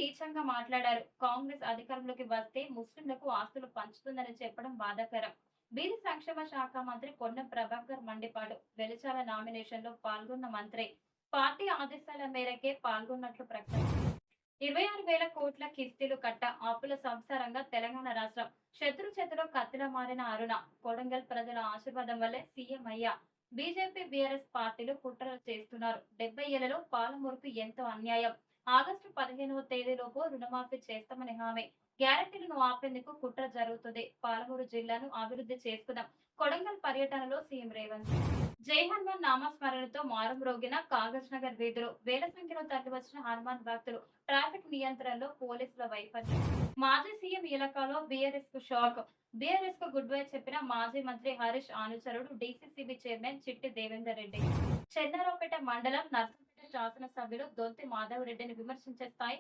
నీచంగా మాట్లాడారు. కాంగ్రెస్ అధికారంలోకి వస్తే ముస్లింలకు ఆస్తులు పంచుతుందని చెప్పడం బాధాకరం. బీసీ సంక్షేమ శాఖ మంత్రి పొన్నం ప్రభాకర్ మండిపాడు. వెలిచాల నామినేషన్ లో పాల్గొన్న మంత్రి పార్టీ ఆదేశాల మేరకే పాల్గొన్నట్లు ప్రకటించారు. 26,000 కోట్ల కిస్తీలు కట్ట అప్పుల సంసారంగా తెలంగాణ రాష్ట్రం శత్రు చేతిలో కత్తిలా మారిన అరుణ కొడంగల్ ప్రజల ఆశీర్వాదం వల్లే సీఎం అయ్యా. బీజేపీ బీఆర్ఎస్ పార్టీలు కుట్రలు చేస్తున్నారు. 70 ఏళ్లలో పాలమూరుకు ఎంతో అన్యాయం. ఆగస్టు 15వ తేదీలోపు రుణమాఫీ చేస్తామని హామీ. గ్యారెంటీలను ఆపేందుకు కుట్ర జరుగుతుంది. పాలమూరు జిల్లాను అభివృద్ధి చేసుకుందాం. కొడంగల్ పర్యటనలో సీఎం రేవంత్. జై హనుమాన్ నామస్మరణతో మారుమ్రోగిన కాగజ్ నగర్ వీధులు. వేల సంఖ్యలో తరలివచ్చిన హనుమాన్ భక్తులు. ట్రాఫిక్ నియంత్రణలో పోలీసుల వైఫల్యం. మాజీ సీఎం ఇలకాలో బీఆర్ఎస్ కు షాక్. బీఆర్ఎస్ కు గుడ్ బై చెప్పిన మాజీ మంత్రి హరీష్ అనుచరుడు డీసీసీబీ చైర్మన్ చిట్టి దేవేందర్ రెడ్డి. చెన్నారావుపేట మండలం నర్సంపేట శాసనసభ్యులు దొంతి మాధవ్ రెడ్డిని విమర్శించే స్థాయి